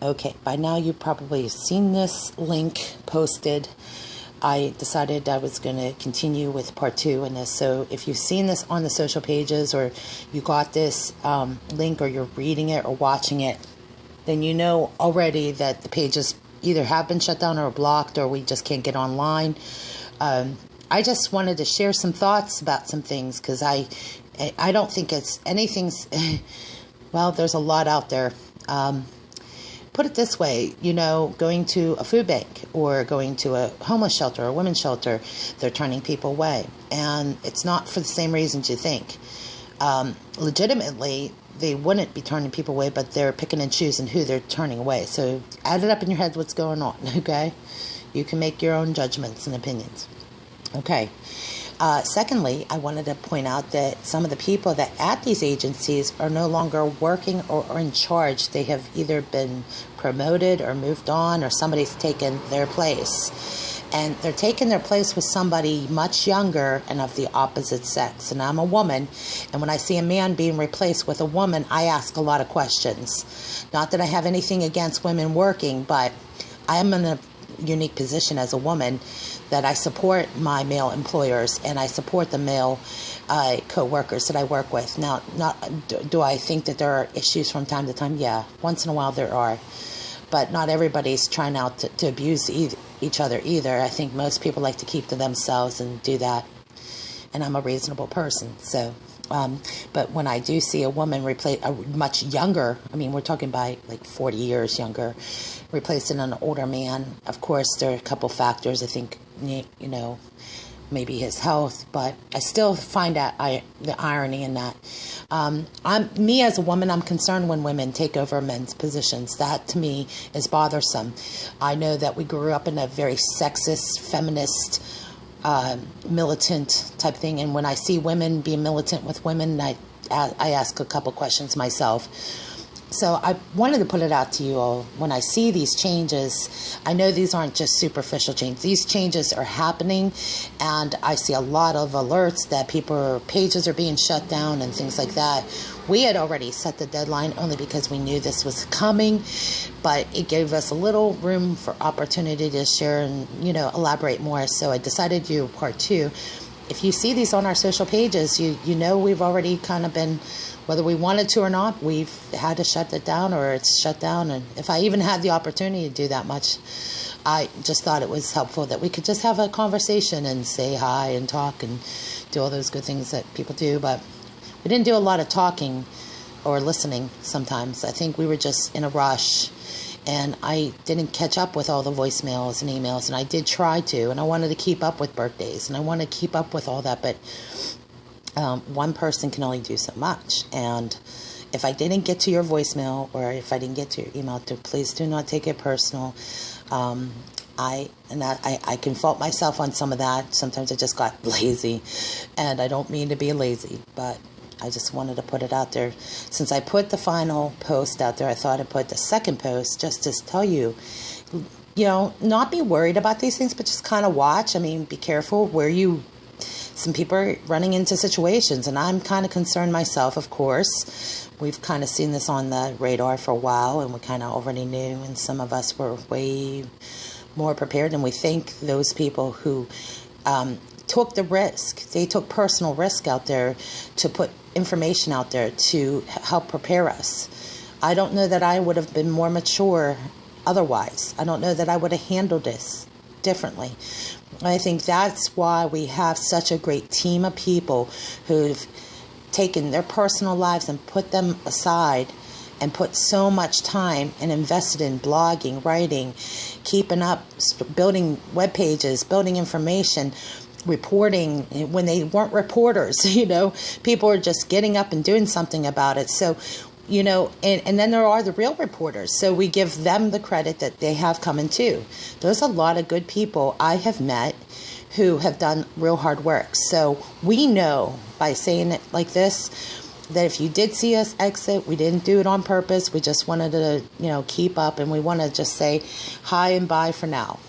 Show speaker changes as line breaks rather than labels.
Okay, by now you probably have seen this link posted. I decided I was going to continue with part 2 in this. So if you've seen this on the social pages, or you got this link, or you're reading it or watching it, then you know already that the pages either have been shut down or blocked, or we just can't get online. I just wanted to share some thoughts about some things, because I don't think it's anything's, well, there's a lot out there. Put it this way, going to a food bank or going to a homeless shelter or a women's shelter, they're turning people away. And it's not for the same reasons you think. Legitimately, they wouldn't be turning people away, but they're picking and choosing who they're turning away. So add it up in your head what's going on, okay? You can make your own judgments and opinions. Okay. Secondly, I wanted to point out that some of the people that at these agencies are no longer working or in charge. They have either been promoted or moved on, or somebody's taken their place. And they're taking their place with somebody much younger and of the opposite sex. And I'm a woman, and when I see a man being replaced with a woman, I ask a lot of questions. Not that I have anything against women working, but I am in a unique position as a woman that I support my male employers and I support the male co-workers that I work with. Now, do I think that there are issues from time to time? Yeah, once in a while there are. But not everybody's trying out to abuse each other either. I think most people like to keep to themselves and do that. And I'm a reasonable person, so... but when I do see a woman replace a much younger, I mean, we're talking by like 40 years younger, replacing an older man, of course, there are a couple factors. I think, maybe his health, but I still find that the irony in that. Me as a woman, I'm concerned when women take over men's positions. That to me is bothersome. I know that we grew up in a very sexist, feminist, militant type thing, and when I see women being militant with women, I ask a couple questions myself. So I wanted to put it out to you all. When I see these changes, I know these aren't just superficial changes. These changes are happening, and I see a lot of alerts that pages are being shut down and things like that. We had already set the deadline only because we knew this was coming, but it gave us a little room for opportunity to share and, elaborate more. So I decided to do part 2. If you see these on our social pages, you know we've already kind of been, whether we wanted to or not, we've had to shut it down, or it's shut down. And if I even had the opportunity to do that much, I just thought it was helpful that we could just have a conversation and say hi and talk and do all those good things that people do. But we didn't do a lot of talking or listening sometimes. I think we were just in a rush, and I didn't catch up with all the voicemails and emails, and I did try to, and I wanted to keep up with birthdays, and I wanted to keep up with all that, but one person can only do so much. And if I didn't get to your voicemail, or if I didn't get to your email, please do not take it personal. I can fault myself on some of that. Sometimes I just got lazy, and I don't mean to be lazy, but I just wanted to put it out there. Since I put the final post out there, I thought I'd put the second post just to tell you, not be worried about these things, but just kind of watch. I mean, be careful some people are running into situations, and I'm kind of concerned myself, of course. We've kind of seen this on the radar for a while, and we kind of already knew, and some of us were way more prepared than we think. Those people who took the risk, they took personal risk out there to put information out there to help prepare us. I don't know that I would have been more mature otherwise. I don't know that I would have handled this differently. I think that's why we have such a great team of people who've taken their personal lives and put them aside and put so much time and invested in blogging, writing, keeping up, building web pages, building information, reporting when they weren't reporters. People are just getting up and doing something about it. So, and then there are the real reporters. So we give them the credit that they have coming too. There's a lot of good people I have met who have done real hard work. So we know by saying it like this, that if you did see us exit, we didn't do it on purpose. We just wanted to, keep up, and we want to just say hi and bye for now.